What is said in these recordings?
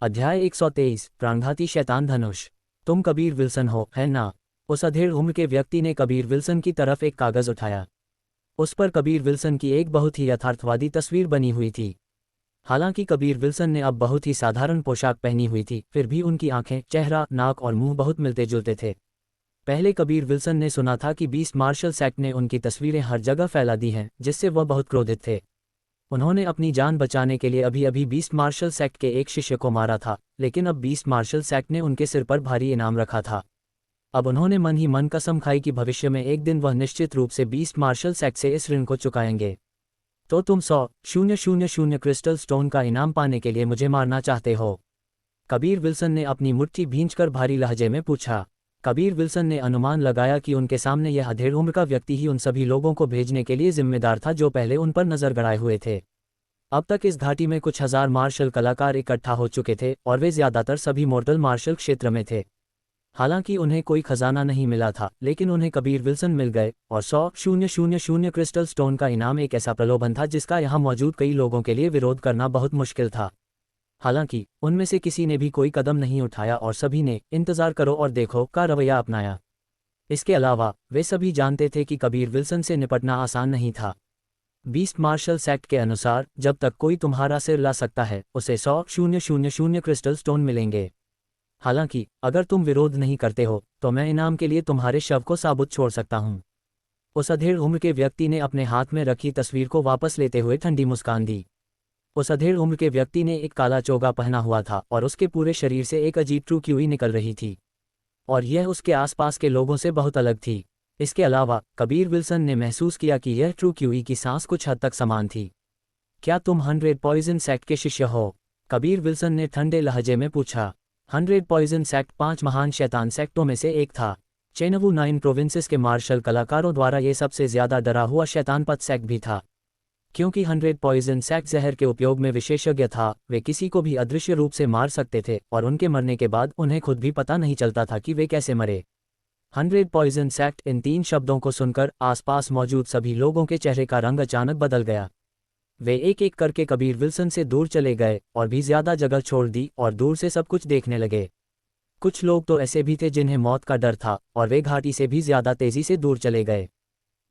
अध्याय 123 प्राणघाती शैतान धनुष। तुम कबीर विल्सन हो, है ना? उस अधेड़ उम्र के व्यक्ति ने कबीर विल्सन की तरफ एक कागज उठाया। उस पर कबीर विल्सन की एक बहुत ही यथार्थवादी तस्वीर बनी हुई थी। हालांकि कबीर विल्सन ने अब बहुत ही साधारण पोशाक पहनी हुई थी, फिर भी उनकी आंखें, चेहरा, नाक और मुंह बहुत मिलते जुलते थे। पहले कबीर विल्सन ने सुना था कि बीस्ट मार्शल सेक्ट ने उनकी तस्वीरें हर जगह फैला दी हैं, जिससे वह बहुत क्रोधित थे। उन्होंने अपनी जान बचाने के लिए अभी अभी बीस्ट मार्शल सेक्ट के एक शिष्य को मारा था, लेकिन अब बीस्ट मार्शल सेक्ट ने उनके सिर पर भारी इनाम रखा था। अब उन्होंने मन ही मन कसम खाई कि भविष्य में एक दिन वह निश्चित रूप से बीस्ट मार्शल सेक्ट से इस ऋण को चुकाएंगे। तो तुम 100,000 क्रिस्टल स्टोन का इनाम पाने के लिए मुझे मारना चाहते हो? कबीर विल्सन ने अपनी मुट्ठी भींचकर भारी लहजे में पूछा। कबीर विल्सन ने अनुमान लगाया कि उनके सामने यह अधेड़ उम्र का व्यक्ति ही उन सभी लोगों को भेजने के लिए जिम्मेदार था जो पहले उन पर नजर गड़ाए हुए थे। अब तक इस घाटी में कुछ हजार मार्शल कलाकार इकट्ठा हो चुके थे और वे ज्यादातर सभी मोर्टल मार्शल क्षेत्र में थे। हालांकि उन्हें कोई खजाना नहीं मिला था, लेकिन उन्हें कबीर विल्सन मिल गए और 100,000 क्रिस्टल स्टोन का इनाम एक ऐसा प्रलोभन था जिसका यहाँ मौजूद कई लोगों के लिए विरोध करना बहुत मुश्किल था। हालांकि उनमें से किसी ने भी कोई कदम नहीं उठाया और सभी ने इंतजार करो और देखो का रवैया अपनाया। इसके अलावा वे सभी जानते थे कि कबीर विल्सन से निपटना आसान नहीं था। बीस्ट मार्शल सेक्ट के अनुसार जब तक कोई तुम्हारा सिर ला सकता है उसे 100,000 क्रिस्टल स्टोन मिलेंगे। हालांकि अगर तुम विरोध नहीं करते हो तो मैं इनाम के लिए तुम्हारे शव को साबुत छोड़ सकता हूं। उस अधेड़ उम्र के व्यक्ति ने अपने हाथ में रखी तस्वीर को वापस लेते हुए ठंडी मुस्कान दी। उस अधेड़ उम्र के व्यक्ति ने एक काला चोगा पहना हुआ था और उसके पूरे शरीर से एक अजीब ट्रू क्यूई निकल रही थी, और यह उसके आसपास के लोगों से बहुत अलग थी। इसके अलावा कबीर विल्सन ने महसूस किया कि यह ट्रू क्यूई की सांस कुछ हद तक समान थी। क्या तुम 100 पॉइजन सेक्ट के शिष्य हो? कबीर विल्सन ने ठंडे लहजे में पूछा। 100 पॉइजन सेक्ट 5 महान शैतान सेक्टों में से एक था। चेनवू 9 प्रोविंसेस के मार्शल कलाकारों द्वारा ये सबसे ज्यादा डरा हुआ शैतानपद सेक्ट भी था। क्योंकि 100 पॉइजन सेक्ट जहर के उपयोग में विशेषज्ञ था, वे किसी को भी अदृश्य रूप से मार सकते थे और उनके मरने के बाद उन्हें खुद भी पता नहीं चलता था कि वे कैसे मरे। 100 पॉइजन सेक्ट, इन 3 शब्दों को सुनकर आसपास मौजूद सभी लोगों के चेहरे का रंग अचानक बदल गया। वे एक एक करके कबीर विल्सन से दूर चले गए और भी ज्यादा जगह छोड़ दी और दूर से सब कुछ देखने लगे। कुछ लोग तो ऐसे भी थे जिन्हें मौत का डर था और वे घाटी से भी ज्यादा तेजी से दूर चले गए।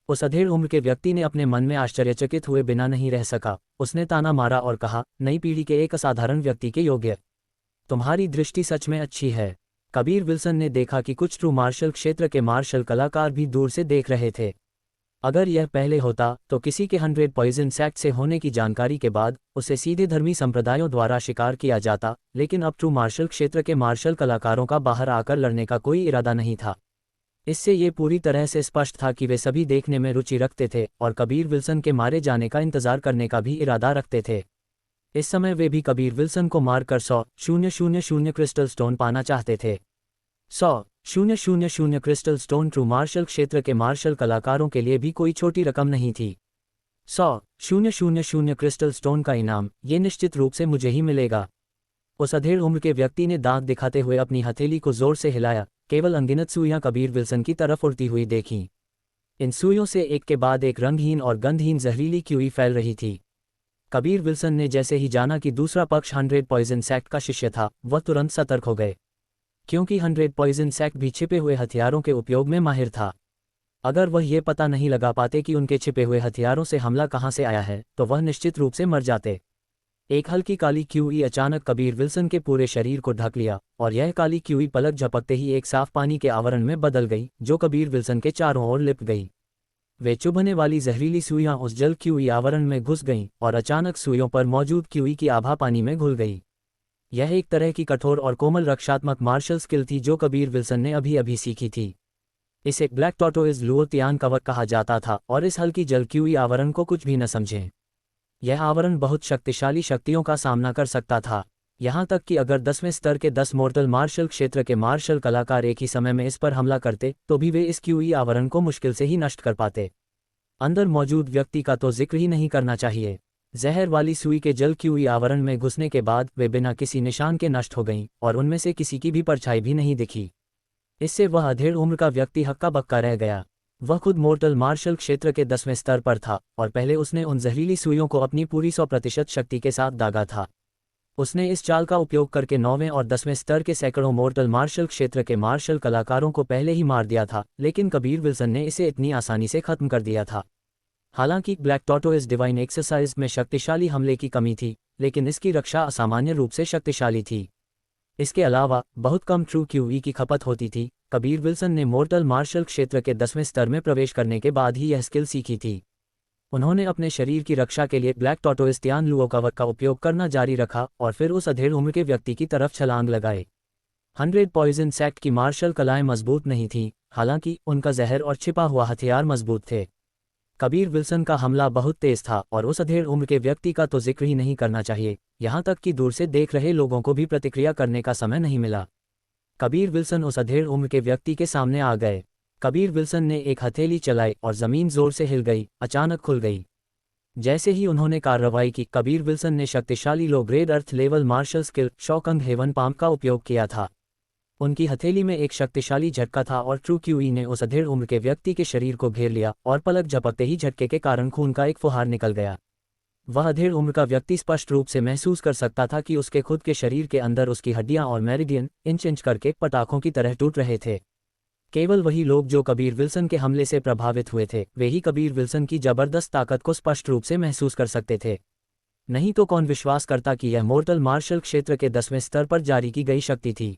उस अधेड़ उम्र के व्यक्ति ने अपने मन में आश्चर्यचकित हुए बिना नहीं रह सका। उसने ताना मारा और कहा, नई पीढ़ी के एक असाधारण व्यक्ति के योग्य। तुम्हारी दृष्टि सच में अच्छी है। कबीर विल्सन ने देखा कि कुछ ट्रू मार्शल क्षेत्र के मार्शल कलाकार भी दूर से देख रहे थे। अगर यह पहले होता तो किसी के 100 पॉइजन सेक्ट से होने की जानकारी के बाद उसे सीधे धर्मी संप्रदायों द्वारा शिकार किया जाता, लेकिन अब ट्रू मार्शल क्षेत्र के मार्शल कलाकारों का बाहर आकर लड़ने का कोई इरादा नहीं था। इससे ये पूरी तरह से स्पष्ट था कि वे सभी देखने में रुचि रखते थे और कबीर विल्सन के मारे जाने का इंतजार करने का भी इरादा रखते थे। इस समय वे भी कबीर विल्सन को मारकर 100,000 क्रिस्टल स्टोन पाना चाहते थे। 100,000 क्रिस्टल स्टोन ट्रू मार्शल क्षेत्र के मार्शल कलाकारों के लिए भी कोई छोटी रकम नहीं थी। 100,000 क्रिस्टल स्टोन का इनाम, ये निश्चित रूप से मुझे ही मिलेगा। उस अधेड़ उम्र के व्यक्ति ने दांत दिखाते हुए अपनी हथेली को जोर से हिलाया। केवल अनगिनत सुइयां कबीर विल्सन की तरफ उड़ती हुई देखीं। इन सुइयों से एक के बाद एक रंगहीन और गंधहीन जहरीली क्यूई फैल रही थी। कबीर विल्सन ने जैसे ही जाना कि दूसरा पक्ष 100 पॉइजन सेक्ट का शिष्य था, वह तुरंत सतर्क हो गए, क्योंकि 100 पॉइजन सेक्ट भी छिपे हुए हथियारों के उपयोग में माहिर था। अगर वह ये पता नहीं लगा पाते कि उनके छिपे हुए हथियारों से हमला कहाँ से आया है, तो वह निश्चित रूप से मर जाते। एक हल्की काली क्यूई अचानक कबीर विल्सन के पूरे शरीर को ढक लिया और यह काली क्यूई पलक झपकते ही एक साफ पानी के आवरण में बदल गई, जो कबीर विल्सन के चारों ओर लिप गई। वे चुभने वाली जहरीली सुइयां उस जल क्यूई आवरण में घुस गईं और अचानक सुइयों पर मौजूद क्यूई की आभा पानी में घुल गई। यह एक तरह की कठोर और कोमल रक्षात्मक मार्शल स्किल थी जो कबीर विल्सन ने अभी अभी सीखी थी। इसे ब्लैक टॉर्टोइज लुओतियान कवच कहा जाता था और इस हल्की जल क्यूई आवरण को कुछ भी न समझें। यह आवरण बहुत शक्तिशाली शक्तियों का सामना कर सकता था, यहाँ तक कि अगर 10वें स्तर के 10 मोर्टल मार्शल क्षेत्र के मार्शल कलाकार एक ही समय में इस पर हमला करते तो भी वे इस क्यूई आवरण को मुश्किल से ही नष्ट कर पाते। अंदर मौजूद व्यक्ति का तो जिक्र ही नहीं करना चाहिए। जहर वाली सुई के जल क्यूई आवरण में घुसने के बाद वे बिना किसी निशान के नष्ट हो गईं और उनमें से किसी की भी परछाई भी नहीं दिखी। इससे वह अधेड़ उम्र का व्यक्ति हक्का बक्का रह गया। वह खुद मोर्टल मार्शल क्षेत्र के 10वें स्तर पर था और पहले उसने उन जहरीली सुइयों को अपनी पूरी 100% शक्ति के साथ दागा था। उसने इस चाल का उपयोग करके 9वें और 10वें स्तर के सैकड़ों मोर्टल मार्शल क्षेत्र के मार्शल कलाकारों को पहले ही मार दिया था, लेकिन कबीर विल्सन ने इसे इतनी आसानी से खत्म कर दिया था। हालांकि ब्लैक टॉर्टोइस डिवाइन एक्सरसाइज में शक्तिशाली हमले की कमी थी, लेकिन इसकी रक्षा असामान्य रूप से शक्तिशाली थी। इसके अलावा बहुत कम ट्रू क्यूई की खपत होती थी। कबीर विल्सन ने मोर्टल मार्शल क्षेत्र के 10वें स्तर में प्रवेश करने के बाद ही यह स्किल सीखी थी। उन्होंने अपने शरीर की रक्षा के लिए black tortoise Tian Luo cover का उपयोग करना जारी रखा और फिर उस अधेड़ उम्र के व्यक्ति की तरफ छलांग लगाए। 100 पॉइजन सेक्ट की मार्शल कलाएं मजबूत नहीं थीं, हालांकि उनका जहर और छिपा हुआ हथियार मजबूत थे। कबीर विल्सन का हमला बहुत तेज था और उस अधेड़ उम्र के व्यक्ति का तो जिक्र ही नहीं करना चाहिए, यहाँ तक कि दूर से देख रहे लोगों को भी प्रतिक्रिया करने का समय नहीं मिला। कबीर विल्सन उस अधेड़ उम्र के व्यक्ति के सामने आ गए। कबीर विल्सन ने एक हथेली चलाई और ज़मीन जोर से हिल गई, अचानक खुल गई। जैसे ही उन्होंने कार्रवाई की, कबीर विल्सन ने शक्तिशाली low grade earth level martial skill shocking heaven palm का उपयोग किया था। उनकी हथेली में एक शक्तिशाली झटका था और ट्रू क्यूई ने उस अधेड़ उम्र के व्यक्ति के शरीर को घेर लिया और पलक झपकते ही झटके के कारण खून का एक फुहार निकल गया। वह अधेड़ उम्र का व्यक्ति स्पष्ट रूप से महसूस कर सकता था कि उसके खुद के शरीर के अंदर उसकी हड्डियां और मेरिडियन इंच इंच करके पटाखों की तरह टूट रहे थे। केवल वही लोग जो कबीर विल्सन के हमले से प्रभावित हुए थे, वे ही कबीर विल्सन की जबरदस्त ताकत को स्पष्ट रूप से महसूस कर सकते थे। नहीं तो कौन विश्वास करता कि यह मोर्टल मार्शल क्षेत्र के 10वें स्तर पर जारी की गई शक्ति थी।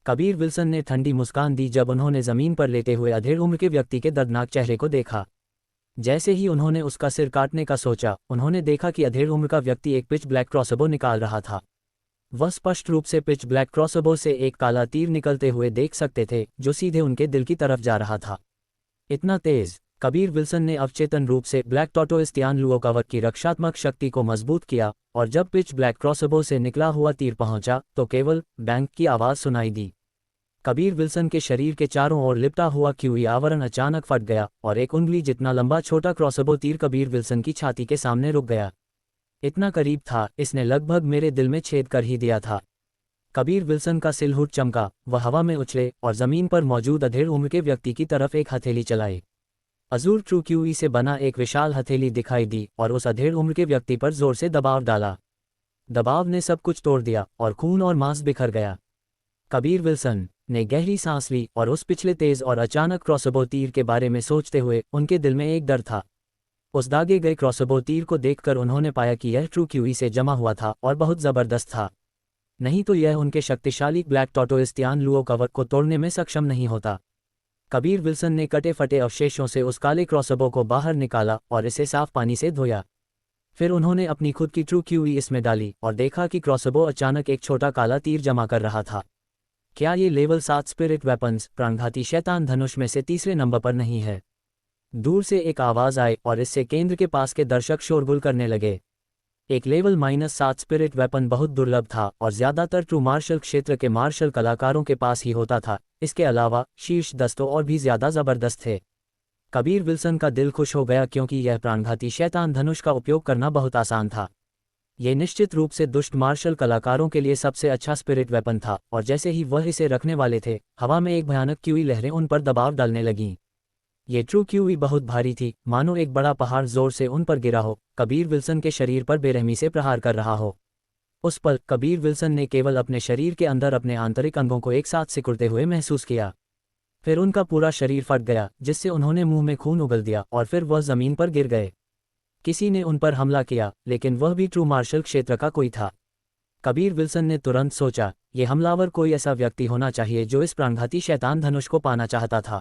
कबीर विल्सन ने ठंडी मुस्कान दी जब उन्होंने जमीन पर लेटे हुए अधेड़ उम्र के व्यक्ति के दर्दनाक चेहरे को देखा। जैसे ही उन्होंने उसका सिर काटने का सोचा, उन्होंने देखा कि अधेड़ उम्र का व्यक्ति एक पिच ब्लैक क्रॉसबो निकाल रहा था। वह स्पष्ट रूप से पिच ब्लैक क्रॉसबो से एक काला तीर निकलते हुए देख सकते थे, जो सीधे उनके दिल की तरफ जा रहा था। इतना तेज! कबीर विल्सन ने अवचेतन रूप से black tortoise Tian Luo cover की रक्षात्मक शक्ति को मजबूत किया, और जब पिच ब्लैक क्रॉसबो से निकला हुआ तीर पहुंचा तो केवल बैंग की आवाज़ सुनाई दी। कबीर विल्सन के शरीर के चारों ओर लिपटा हुआ क्यूई आवरण अचानक फट गया और एक उंगली जितना लंबा छोटा क्रॉसबो तीर कबीर विल्सन की छाती के सामने रुक गया। इतना करीब था, इसने लगभग मेरे दिल में छेद कर ही दिया था। कबीर विल्सन का सिलहुट चमका, वह हवा में उछले और जमीन पर मौजूद अधेड़ उम्र के व्यक्ति की तरफ एक हथेली चलाई। अजूर ट्रू क्यूई से बना एक विशाल हथेली दिखाई दी और उस अधेड़ उम्र के व्यक्ति पर जोर से दबाव डाला। दबाव ने सब कुछ तोड़ दिया और खून और मांस बिखर गया। कबीर विल्सन ने गहरी सांस ली और उस पिछले तेज और अचानक क्रॉसबो तीर के बारे में सोचते हुए उनके दिल में एक डर था। उस दागे गए क्रॉसबो तीर को देखकर उन्होंने पाया कि यह ट्रू क्यूई से जमा हुआ था और बहुत ज़बरदस्त था। नहीं तो यह उनके शक्तिशाली black tortoise Tian Luo cover को तोड़ने में सक्षम नहीं होता। कबीर विल्सन ने कटे फटे अवशेषों से उस काले क्रॉसबो को बाहर निकाला और इसे साफ पानी से धोया। फिर उन्होंने अपनी खुद की ट्रू क्यूई इसमें डाली और देखा कि क्रॉसबो अचानक एक छोटा काला तीर जमा कर रहा था। क्या ये लेवल 7 स्पिरिट वेपन्स प्राणघाती शैतान धनुष में से तीसरे नंबर पर नहीं है? दूर से एक आवाज़ आई और इससे केंद्र के पास के दर्शक शोरगुल करने लगे। एक लेवल -7 स्पिरिट वेपन बहुत दुर्लभ था और ज़्यादातर ट्रू मार्शल क्षेत्र के मार्शल कलाकारों के पास ही होता था। इसके अलावा शीर्ष दस्तों और भी ज़्यादा ज़बरदस्त थे। कबीर विल्सन का दिल खुश हो गया क्योंकि यह प्राणघाती शैतान धनुष का उपयोग करना बहुत आसान था। ये निश्चित रूप से दुष्ट मार्शल कलाकारों के लिए सबसे अच्छा स्पिरिट वेपन था और जैसे ही वह इसे रखने वाले थे, हवा में एक भयानक क्यूई लहरें उन पर दबाव डालने लगीं। ये ट्रू क्यूई बहुत भारी थी, मानो एक बड़ा पहाड़ जोर से उन पर गिरा हो, कबीर विल्सन के शरीर पर बेरहमी से प्रहार कर रहा हो। उस पल कबीर विल्सन ने केवल अपने शरीर के अंदर अपने आंतरिक अंगों को एक साथ सिकुड़ते हुए महसूस किया। फिर उनका पूरा शरीर फट गया, जिससे उन्होंने मुंह में खून उगल दिया और फिर वह जमीन पर गिर गए। किसी ने उन पर हमला किया, लेकिन वह भी ट्रू मार्शल क्षेत्र का कोई था। कबीर विल्सन ने तुरंत सोचा, ये हमलावर कोई ऐसा व्यक्ति होना चाहिए जो इस प्राणघाती शैतान धनुष को पाना चाहता था।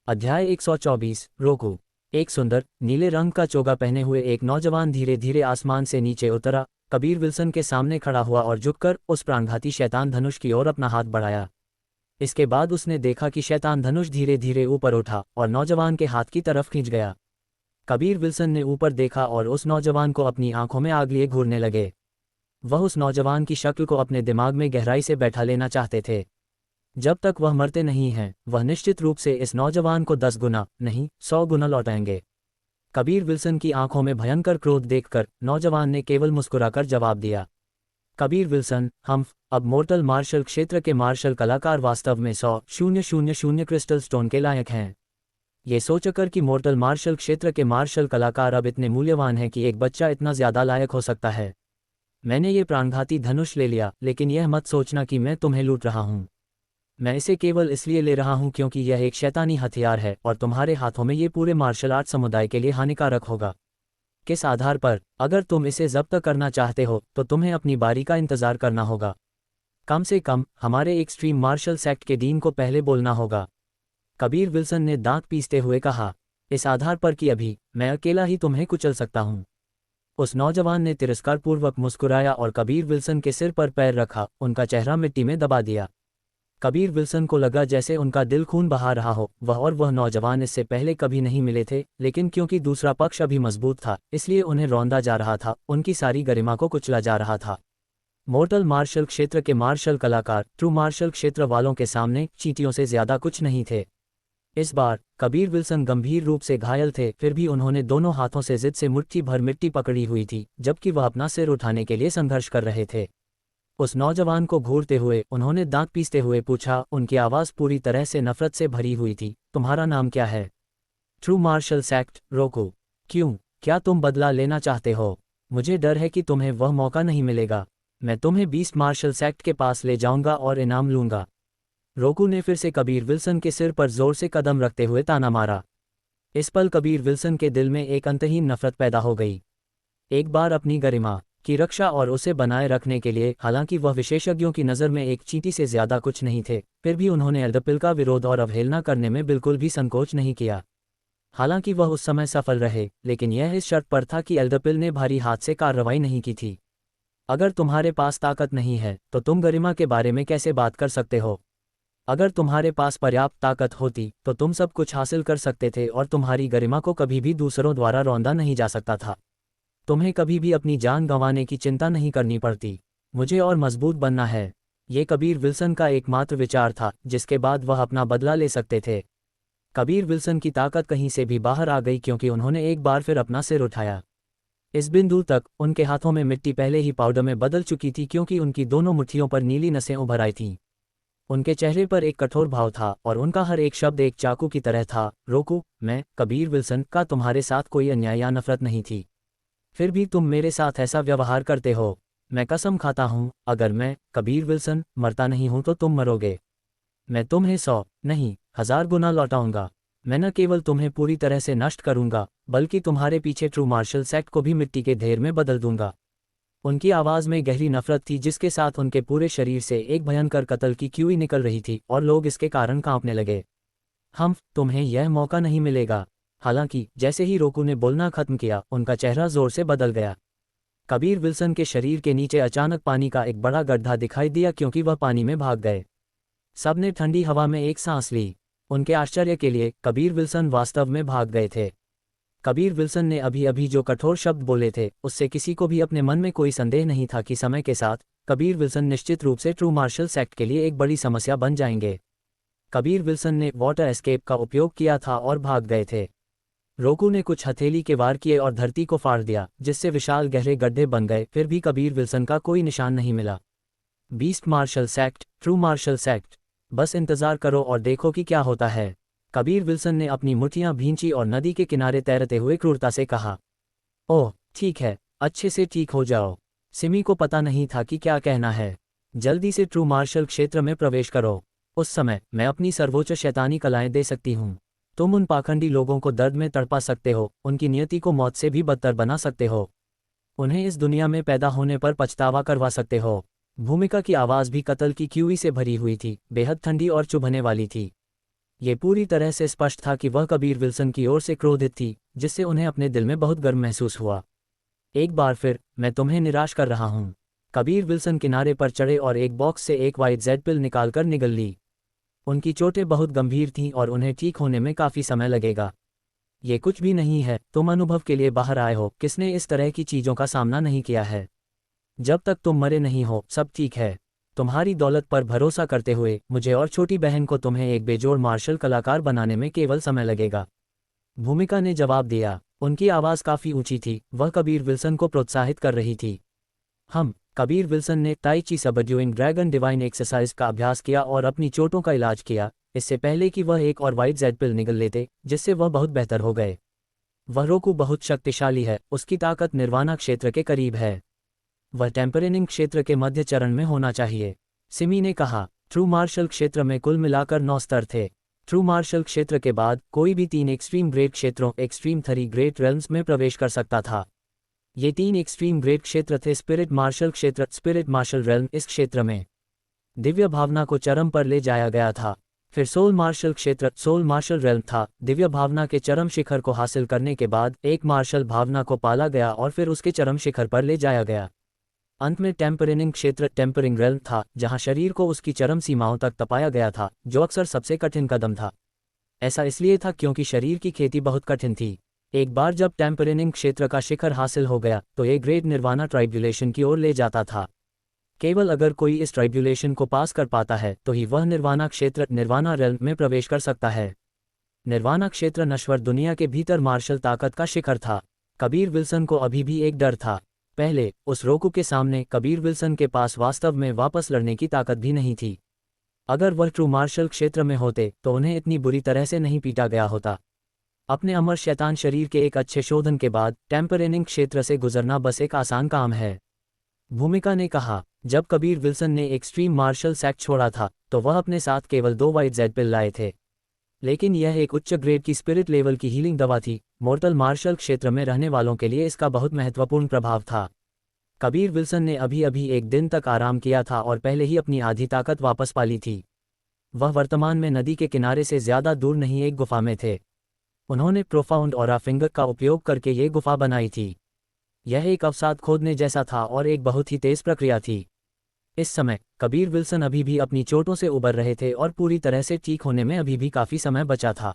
अध्याय 124 रोकू। एक सुंदर नीले रंग का चोगा पहने हुए एक नौजवान धीरे धीरे आसमान से नीचे उतरा, कबीर विल्सन के सामने खड़ा हुआ और झुककर उस प्राणघाती शैतान धनुष की ओर अपना हाथ बढ़ाया। इसके बाद उसने देखा कि शैतान धनुष धीरे धीरे ऊपर उठा और नौजवान के हाथ की तरफ खींच गया। कबीर विल्सन ने ऊपर देखा और उस नौजवान को अपनी आंखों में आग लिए घूरने लगे। वह उस नौजवान की शक्ल को अपने दिमाग में गहराई से बैठा लेना चाहते थे। जब तक वह मरते नहीं हैं, वह निश्चित रूप से इस नौजवान को 10 गुना नहीं 100 गुना लौटाएंगे। कबीर विल्सन की आंखों में भयंकर क्रोध देखकर नौजवान ने केवल मुस्कुराकर जवाब दिया, कबीर विल्सन, हम अब मोर्टल मार्शल क्षेत्र के मार्शल कलाकार वास्तव में 100,000 क्रिस्टल स्टोन के लायक हैं। ये सोचकर कि मोर्टल मार्शल क्षेत्र के मार्शल कलाकार अब इतने मूल्यवान हैं कि एक बच्चा इतना ज़्यादा लायक हो सकता है। मैंने ये प्राणघाती धनुष ले लिया, लेकिन यह मत सोचना कि मैं तुम्हें लूट रहा हूँ। मैं इसे केवल इसलिए ले रहा हूँ क्योंकि यह एक शैतानी हथियार है और तुम्हारे हाथों में ये पूरे मार्शल आर्ट समुदाय के लिए हानिकारक होगा। किस आधार पर? अगर तुम इसे जब्त करना चाहते हो तो तुम्हें अपनी बारी का इंतजार करना होगा। कम से कम हमारे एक्सट्रीम मार्शल सेक्ट के डीन को पहले बोलना होगा। कबीर विल्सन ने दांत पीसते हुए कहा। इस आधार पर कि अभी मैं अकेला ही तुम्हें कुचल सकता हूँ। उस नौजवान ने तिरस्कारपूर्वक मुस्कुराया और कबीर विल्सन के सिर पर पैर रखा, उनका चेहरा मिट्टी में दबा दिया। कबीर विल्सन को लगा जैसे उनका दिल खून बहा रहा हो। वह नौजवान इससे पहले कभी नहीं मिले थे, लेकिन क्योंकि दूसरा पक्ष अभी मजबूत था, इसलिए उन्हें रौंदा जा रहा था, उनकी सारी गरिमा को कुचला जा रहा था। मोर्टल मार्शल क्षेत्र के मार्शल कलाकार ट्रू मार्शल क्षेत्र वालों के सामने चींटियों से ज्यादा कुछ नहीं थे। इस बार कबीर विल्सन गंभीर रूप से घायल थे, फिर भी उन्होंने दोनों हाथों से जिद से मुट्ठी भर मिट्टी पकड़ी हुई थी, जबकि वह अपना सिर उठाने के लिए संघर्ष कर रहे थे। उस नौजवान को घूरते हुए उन्होंने दांत पीसते हुए पूछा, उनकी आवाज़ पूरी तरह से नफरत से भरी हुई थी। तुम्हारा नाम क्या है? ट्रू मार्शल सेक्ट, रोकू। क्यों? क्या तुम बदला लेना चाहते हो? मुझे डर है कि तुम्हें वह मौका नहीं मिलेगा। मैं तुम्हें बीस्ट मार्शल सेक्ट के पास ले जाऊंगा और इनाम लूंगा। रोकू ने फिर से कबीर विल्सन के सिर पर जोर से कदम रखते हुए ताना मारा। इस पल कबीर विल्सन के दिल में एक अंतहीन नफरत पैदा हो गई। एक बार अपनी गरिमा की रक्षा और उसे बनाए रखने के लिए, हालांकि वह विशेषज्ञों की नज़र में एक चींटी से ज्यादा कुछ नहीं थे, फिर भी उन्होंने एल्डरपिल का विरोध और अवहेलना करने में बिल्कुल भी संकोच नहीं किया। हालांकि वह उस समय सफल रहे, लेकिन यह इस शर्त पर था कि एल्डरपिल ने भारी हाथ से कार्रवाई नहीं की थी। अगर तुम्हारे पास ताकत नहीं है तो तुम गरिमा के बारे में कैसे बात कर सकते हो? अगर तुम्हारे पास पर्याप्त ताकत होती तो तुम सब कुछ हासिल कर सकते थे और तुम्हारी गरिमा को कभी भी दूसरों द्वारा रौंदा नहीं जा सकता था। तुम्हें कभी भी अपनी जान गंवाने की चिंता नहीं करनी पड़ती। मुझे और मजबूत बनना है। ये कबीर विल्सन का एकमात्र विचार था जिसके बाद वह अपना बदला ले सकते थे। कबीर विल्सन की ताकत कहीं से भी बाहर आ गई क्योंकि उन्होंने एक बार फिर अपना सिर उठाया। इस बिंदु तक उनके हाथों में मिट्टी पहले ही पाउडर में बदल चुकी थी क्योंकि उनकी दोनों मुट्ठियों पर नीली नसें उभर आई थीं। उनके चेहरे पर एक कठोर भाव था और उनका हर एक शब्द एक चाकू की तरह था। रोकू, मैं कबीर विल्सन का तुम्हारे साथ कोई अन्याय या नफरत नहीं थी, फिर भी तुम मेरे साथ ऐसा व्यवहार करते हो। मैं कसम खाता हूँ, अगर मैं कबीर विल्सन मरता नहीं हूँ तो तुम मरोगे। मैं तुम्हें 100 नहीं 1000 गुना लौटाऊंगा। मैं न केवल तुम्हें पूरी तरह से नष्ट करूंगा, बल्कि तुम्हारे पीछे ट्रू मार्शल सेक्ट को भी मिट्टी के ढेर में बदल दूंगा। उनकी आवाज़ में गहरी नफरत थी जिसके साथ उनके पूरे शरीर से एक भयंकर कत्ल की क्यूई निकल रही थी और लोग इसके कारण कांपने लगे। तुम्हें यह मौका नहीं मिलेगा। हालांकि जैसे ही रोकू ने बोलना खत्म किया, उनका चेहरा जोर से बदल गया। कबीर विल्सन के शरीर के नीचे अचानक पानी का एक बड़ा गड्ढा दिखाई दिया क्योंकि वह पानी में भाग गए। सबने ठंडी हवा में एक सांस ली। उनके आश्चर्य के लिए कबीर विल्सन वास्तव में भाग गए थे। कबीर विल्सन ने अभी अभी जो कठोर शब्द बोले थे उससे किसी को भी अपने मन में कोई संदेह नहीं था कि समय के साथ कबीर विल्सन निश्चित रूप से ट्रू मार्शल सेक्ट के लिए एक बड़ी समस्या बन जाएंगे। कबीर विल्सन ने वाटर एस्केप का उपयोग किया था और भाग गए थे। रोकू ने कुछ हथेली के वार किए और धरती को फाड़ दिया, जिससे विशाल गहरे गड्ढे बन गए, फिर भी कबीर विल्सन का कोई निशान नहीं मिला। Beast martial sect, true martial sect, बस इंतजार करो और देखो कि क्या होता है। कबीर विल्सन ने अपनी मुट्ठियां भींची और नदी के किनारे तैरते हुए क्रूरता से कहा। ओह ठीक है, अच्छे से ठीक हो जाओ। सिमी को पता नहीं था कि क्या कहना है। जल्दी से ट्रू मार्शल क्षेत्र में प्रवेश करो। उस समय मैं अपनी सर्वोच्च शैतानी कलाएं दे सकती हूँ। तुम उन पाखंडी लोगों को दर्द में तड़पा सकते हो, उनकी नियति को मौत से भी बदतर बना सकते हो, उन्हें इस दुनिया में पैदा होने पर पछतावा करवा सकते हो। भूमिका की आवाज़ भी कत्ल की क्यूई से भरी हुई थी, बेहद ठंडी और चुभने वाली थी। ये पूरी तरह से स्पष्ट था कि वह कबीर विल्सन की ओर से क्रोधित थी, जिससे उन्हें अपने दिल में बहुत गर्व महसूस हुआ। एक बार फिर मैं तुम्हें निराश कर रहा हूँ। कबीर विल्सन किनारे पर चढ़े और एक बॉक्स से एक वाइट जेड पिल निकालकर निगल ली। उनकी चोटें बहुत गंभीर थीं और उन्हें ठीक होने में काफ़ी समय लगेगा। ये कुछ भी नहीं है, तुम अनुभव के लिए बाहर आए हो। किसने इस तरह की चीज़ों का सामना नहीं किया है? जब तक तुम मरे नहीं हो सब ठीक है। तुम्हारी दौलत पर भरोसा करते हुए मुझे और छोटी बहन को तुम्हें एक बेजोड़ मार्शल कलाकार बनाने में केवल समय लगेगा। भूमिका ने जवाब दिया। उनकी आवाज़ काफ़ी ऊंची थी, वह कबीर विल्सन को प्रोत्साहित कर रही थी। कबीर विल्सन ने ताई ची सबड्यूइंग ड्रैगन डिवाइन एक्सरसाइज का अभ्यास किया और अपनी चोटों का इलाज किया, इससे पहले कि वह एक और वाइट जेड पिल निगल लेते, जिससे वह बहुत बेहतर हो गए। वह रोकू बहुत शक्तिशाली है, उसकी ताकत निर्वाणा क्षेत्र के करीब है। वह टेम्परेनिंग क्षेत्र के मध्य चरण में होना चाहिए। सिमी ने कहा। ट्रू मार्शल क्षेत्र में कुल मिलाकर 9 स्तर थे। ट्रू मार्शल क्षेत्र के बाद कोई भी 3 एक्सट्रीम ग्रेट क्षेत्रों एक्सट्रीम 3 ग्रेट रेल्म्स में प्रवेश कर सकता था। ये 3 एक्सट्रीम ग्रेट क्षेत्र थे स्पिरिट मार्शल क्षेत्र, स्पिरिट मार्शल रेल्म। इस क्षेत्र में दिव्य भावना को चरम पर ले जाया गया था। फिर सोल मार्शल क्षेत्र, सोल मार्शल रेल्म था। दिव्य भावना के चरम शिखर को हासिल करने के बाद एक मार्शल भावना को पाला गया और फिर उसके चरम शिखर पर ले जाया गया। अंत में टेम्परिंग क्षेत्र, टेम्परिंग रेल्म था, जहां शरीर को उसकी चरम सीमाओं तक तपाया गया था, जो अक्सर सबसे कठिन कदम था। ऐसा इसलिए था क्योंकि शरीर की खेती बहुत कठिन थी। एक बार जब टेम्परिंग क्षेत्र का शिखर हासिल हो गया तो ये ग्रेट निर्वाणा ट्राइब्यूलेशन की ओर ले जाता था। केवल अगर कोई इस ट्राइब्यूलेशन को पास कर पाता है तो ही वह निर्वाणा क्षेत्र, निर्वाणा रेल्म में प्रवेश कर सकता है। निर्वाणा क्षेत्र नश्वर दुनिया के भीतर मार्शल ताकत का शिखर था। कबीर विल्सन को अभी भी एक डर था। पहले उस रोकू के सामने कबीर विल्सन के पास वास्तव में वापस लड़ने की ताकत भी नहीं थी। अगर वह ट्रू मार्शल क्षेत्र में होते तो उन्हें इतनी बुरी तरह से नहीं पीटा गया होता। अपने अमर शैतान शरीर के एक अच्छे शोधन के बाद टेम्परेनिंग क्षेत्र से गुजरना बस एक आसान काम है। भूमिका ने कहा। जब कबीर विल्सन ने एक्सट्रीम मार्शल सेक्ट छोड़ा था तो वह अपने साथ केवल 2 वाइट जेड पिल लाए थे, लेकिन यह एक उच्च ग्रेड की स्पिरिट लेवल की हीलिंग दवा थी। मोर्टल मार्शल क्षेत्र में रहने वालों के लिए इसका बहुत महत्वपूर्ण प्रभाव था। कबीर विल्सन ने अभी अभी एक दिन तक आराम किया था और पहले ही अपनी आधी ताकत वापस पा ली थी। वह वर्तमान में नदी के किनारे से ज़्यादा दूर नहीं एक गुफा में थे। उन्होंने प्रोफाउंड ऑरा फिंगर का उपयोग करके ये गुफा बनाई थी। यह एक अवसाद खोदने जैसा था और एक बहुत ही तेज़ प्रक्रिया थी। इस समय कबीर विल्सन अभी भी अपनी चोटों से उबर रहे थे और पूरी तरह से ठीक होने में अभी भी काफ़ी समय बचा था।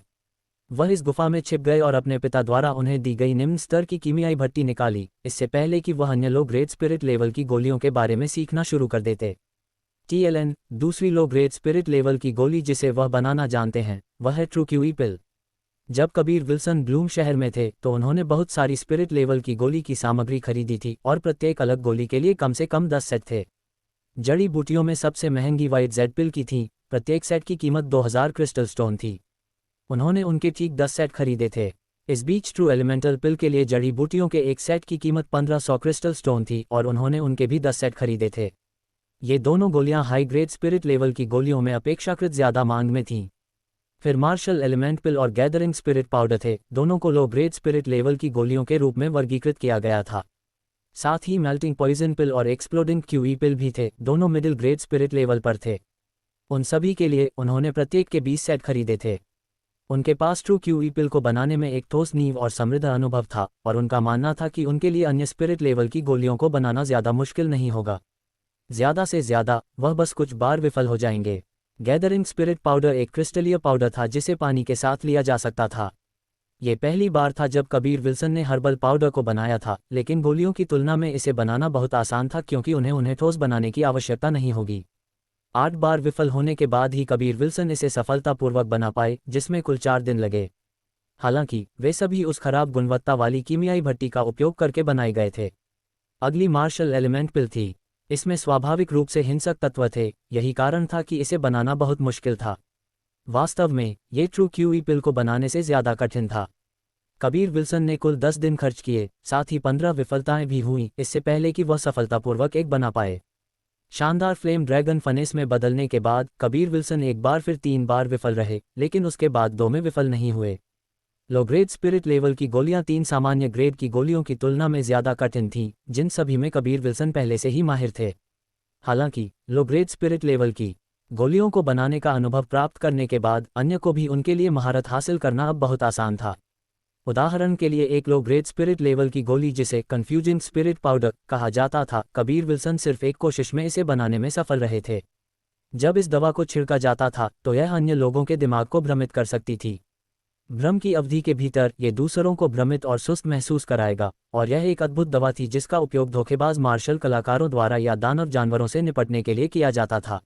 वह इस गुफा में छिप गए और अपने पिता द्वारा उन्हें दी गई निम्न स्तर की कीमियाई भट्टी निकाली, इससे पहले कि वह अन्य लो ग्रेड स्पिरिट लेवल की गोलियों के बारे में सीखना शुरू कर देते। TLN, दूसरी लो ग्रेड स्पिरिट लेवल की गोली जिसे वह बनाना जानते हैं, वह है ट्रू क्यूई पिल। जब कबीर विल्सन ब्लूम शहर में थे तो उन्होंने बहुत सारी स्पिरिट लेवल की गोली की सामग्री खरीदी थी और प्रत्येक अलग गोली के लिए कम से कम 10 सेट थे। जड़ी बूटियों में सबसे महंगी वाइट जेड पिल की थी। प्रत्येक सेट की कीमत 2000 क्रिस्टल स्टोन थी। उन्होंने उनके ठीक 10 सेट खरीदे थे। इस बीच ट्रू एलिमेंटल पिल के लिए जड़ी बूटियों के एक सेट की कीमत 1500 क्रिस्टल स्टोन थी और उन्होंने उनके भी 10 सेट खरीदे थे। ये दोनों गोलियां हाई ग्रेड स्पिरिट लेवल की गोलियों में अपेक्षाकृत ज़्यादा मांग में थीं। फिर मार्शल एलिमेंट पिल और गैदरिंग स्पिरिट पाउडर थे, दोनों को लो ग्रेड स्पिरिट लेवल की गोलियों के रूप में वर्गीकृत किया गया था। साथ ही मेल्टिंग पॉइजन पिल और एक्सप्लोडिंग क्यूई पिल भी थे, दोनों मिडिल ग्रेड स्पिरिट लेवल पर थे। उन सभी के लिए उन्होंने प्रत्येक के 20 सेट खरीदे थे। उनके पास ट्रू क्यूई पिल को बनाने में एक ठोस नींव और समृद्ध अनुभव था और उनका मानना था कि उनके लिए अन्य स्पिरिट लेवल की गोलियों को बनाना ज़्यादा मुश्किल नहीं होगा। ज़्यादा से ज़्यादा वह बस कुछ बार विफल हो जाएंगे। गैदरिंग स्पिरिट पाउडर एक क्रिस्टलीय पाउडर था जिसे पानी के साथ लिया जा सकता था। ये पहली बार था जब कबीर विल्सन ने हर्बल पाउडर को बनाया था, लेकिन गोलियों की तुलना में इसे बनाना बहुत आसान था क्योंकि उन्हें ठोस बनाने की आवश्यकता नहीं होगी। 8 बार विफल होने के बाद ही कबीर विल्सन इसे सफलतापूर्वक बना पाए, जिसमें कुल 4 दिन लगे। हालांकि वे सभी उस खराब गुणवत्ता वाली कीमियाई भट्टी का उपयोग करके बनाए गए थे। अगली मार्शल एलिमेंट पिल थी। इसमें स्वाभाविक रूप से हिंसक तत्व थे, यही कारण था कि इसे बनाना बहुत मुश्किल था। वास्तव में ये ट्रू क्यूई पिल को बनाने से ज़्यादा कठिन था। कबीर विल्सन ने कुल 10 दिन खर्च किए, साथ ही 15 विफलताएं भी हुईं इससे पहले कि वह सफलतापूर्वक एक बना पाए। शानदार फ्लेम ड्रैगन फनेस में बदलने के बाद कबीर विल्सन एक बार फिर 3 बार विफल रहे, लेकिन उसके बाद 2 में विफल नहीं हुए। लो ग्रेड स्पिरिट लेवल की गोलियां 3 सामान्य ग्रेड की गोलियों की तुलना में ज़्यादा कठिन थीं, जिन सभी में कबीर विल्सन पहले से ही माहिर थे। हालांकि लो ग्रेड स्पिरिट लेवल की गोलियों को बनाने का अनुभव प्राप्त करने के बाद अन्य को भी उनके लिए महारत हासिल करना अब बहुत आसान था। उदाहरण के लिए एक लो ग्रेड स्पिरिट लेवल की गोली जिसे कन्फ्यूजिंग स्पिरिट पाउडर कहा जाता था, कबीर विल्सन सिर्फ एक कोशिश में इसे बनाने में सफल रहे थे। जब इस दवा को छिड़का जाता था तो यह अन्य लोगों के दिमाग को भ्रमित कर सकती थी। भ्रम की अवधि के भीतर ये दूसरों को भ्रमित और सुस्त महसूस कराएगा, और यह एक अद्भुत दवा थी जिसका उपयोग धोखेबाज मार्शल कलाकारों द्वारा या दानव जानवरों से निपटने के लिए किया जाता था।